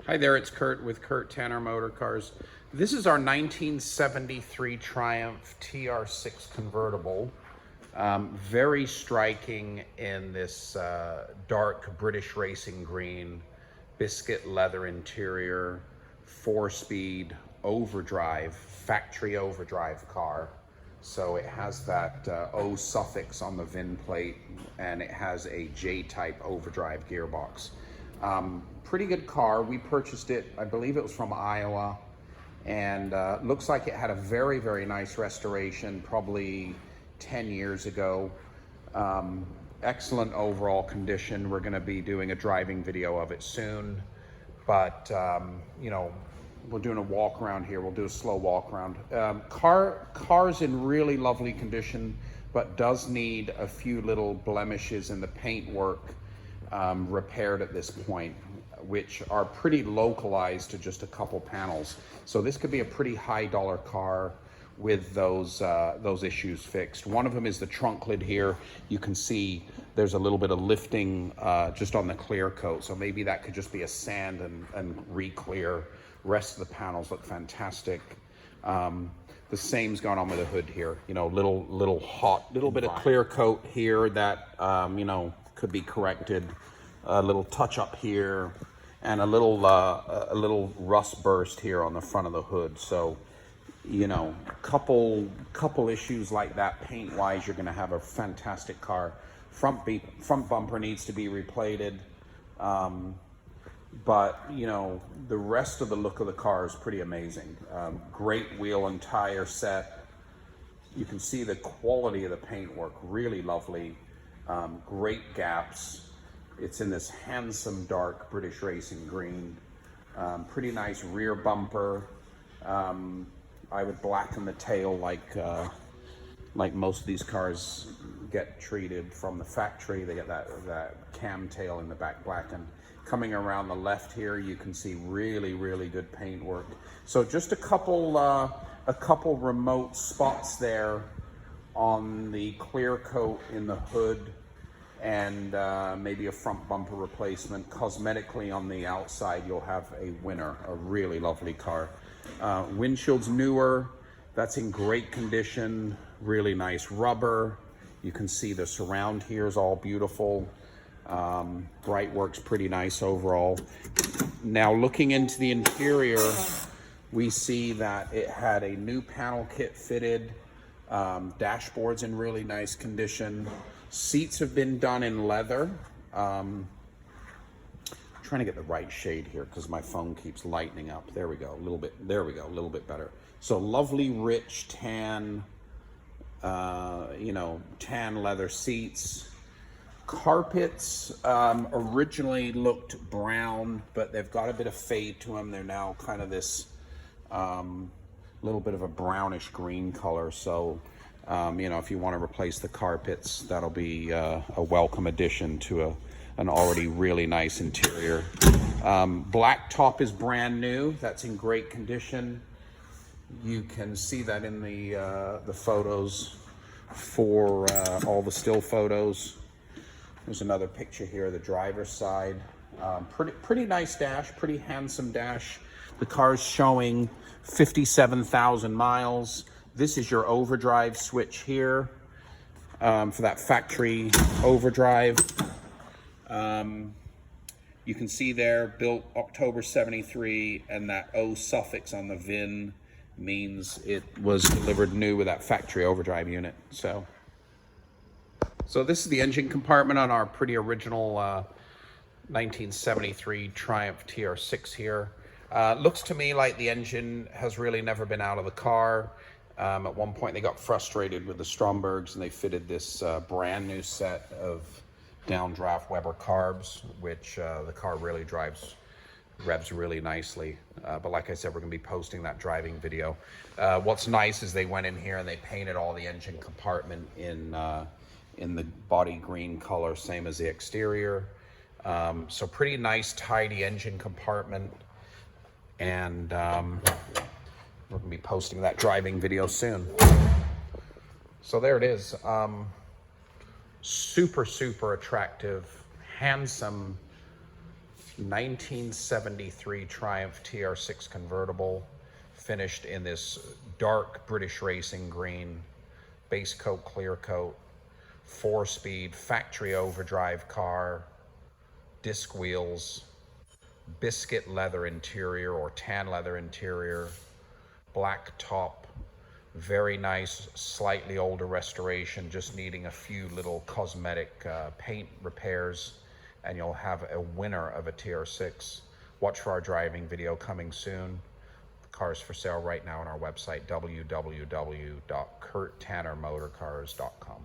Hi there, it's Kurt with Kurt Tanner Motor Cars. This is our 1973 Triumph Tr6 Convertible. Very striking in this dark British racing green, biscuit leather interior, 4-speed overdrive, factory overdrive car. So it has that O suffix on the VIN plate, and it has a J-type overdrive gearbox. Pretty good car. We purchased it, I believe it was from Iowa, and looks like it had a very, very nice restoration, probably 10 years ago. Excellent overall condition. We're going to be doing a driving video of it soon, but you know, we're doing a walk around here. We'll do a slow walk around. Car's in really lovely condition, but does need a few little blemishes in the paintwork repaired at this point, which are pretty localized to just a couple panels. So this could be a pretty high dollar car with those issues fixed. One of them is the trunk lid here. You can see there's a little bit of lifting just on the clear coat. So maybe that could just be a sand and re-clear. Rest of the panels look fantastic. The same's going on with the hood here. You know, little bit of clear coat here that, you know, could be corrected. A little touch up here, and a little rust burst here on the front of the hood. So, you know, couple issues like that paint wise, you're going to have a fantastic car. Front bumper needs to be replated, but you know, the rest of the look of the car is pretty amazing. Great wheel and tire set. You can see the quality of the paintwork, really lovely. Great gaps. It's in this handsome dark British racing green. Pretty nice rear bumper. I would blacken the tail like most of these cars get treated from the factory. They get that cam tail in the back blackened. Coming around the left here, you can see really, really good paintwork. So just a couple remote spots there on the clear coat in the hood, and maybe a front bumper replacement. Cosmetically on the outside, you'll have a winner, a really lovely car. Windshield's newer, that's in great condition, really nice rubber. You can see the surround here is all beautiful. Bright works pretty nice overall. Now looking into the interior, we see that it had a new panel kit fitted. Dashboard's in really nice condition. Seats have been done in leather. I'm trying to get the right shade here because my phone keeps lightening up. There we go, a little bit. There we go, a little bit better. So lovely, rich tan, you know, tan leather seats. Carpets originally looked brown, but they've got a bit of fade to them. They're now kind of this little bit of a brownish green color. So you know, if you want to replace the carpets, that'll be a welcome addition to an already really nice interior. Black top is brand new. That's in great condition. You can see that in the photos for all the still photos. There's another picture here of the driver's side. Pretty nice dash, pretty handsome dash. The car's showing 57,000 miles. This is your overdrive switch here for that factory overdrive. You can see there, built October 73, and that O suffix on the VIN means it was delivered new with that factory overdrive unit. So this is the engine compartment on our pretty original 1973 Triumph TR6 here. Looks to me like the engine has really never been out of the car. At one point they got frustrated with the Strombergs and they fitted this brand new set of downdraft Weber carbs, which the car really revs really nicely. But like I said, we're gonna be posting that driving video. What's nice is they went in here and they painted all the engine compartment in the body green color, same as the exterior. So pretty nice, tidy engine compartment. And we're gonna be posting that driving video soon. So there it is. Super, super attractive, handsome 1973 Triumph Tr6 Convertible, finished in this dark British racing green, base coat, clear coat, 4-speed factory overdrive car, disc wheels, biscuit leather interior or tan leather interior, black top, very nice, slightly older restoration, just needing a few little cosmetic paint repairs, and you'll have a winner of a Tr6. Watch for our driving video coming soon. The car's for sale right now on our website, www.kurttannermotorcars.com.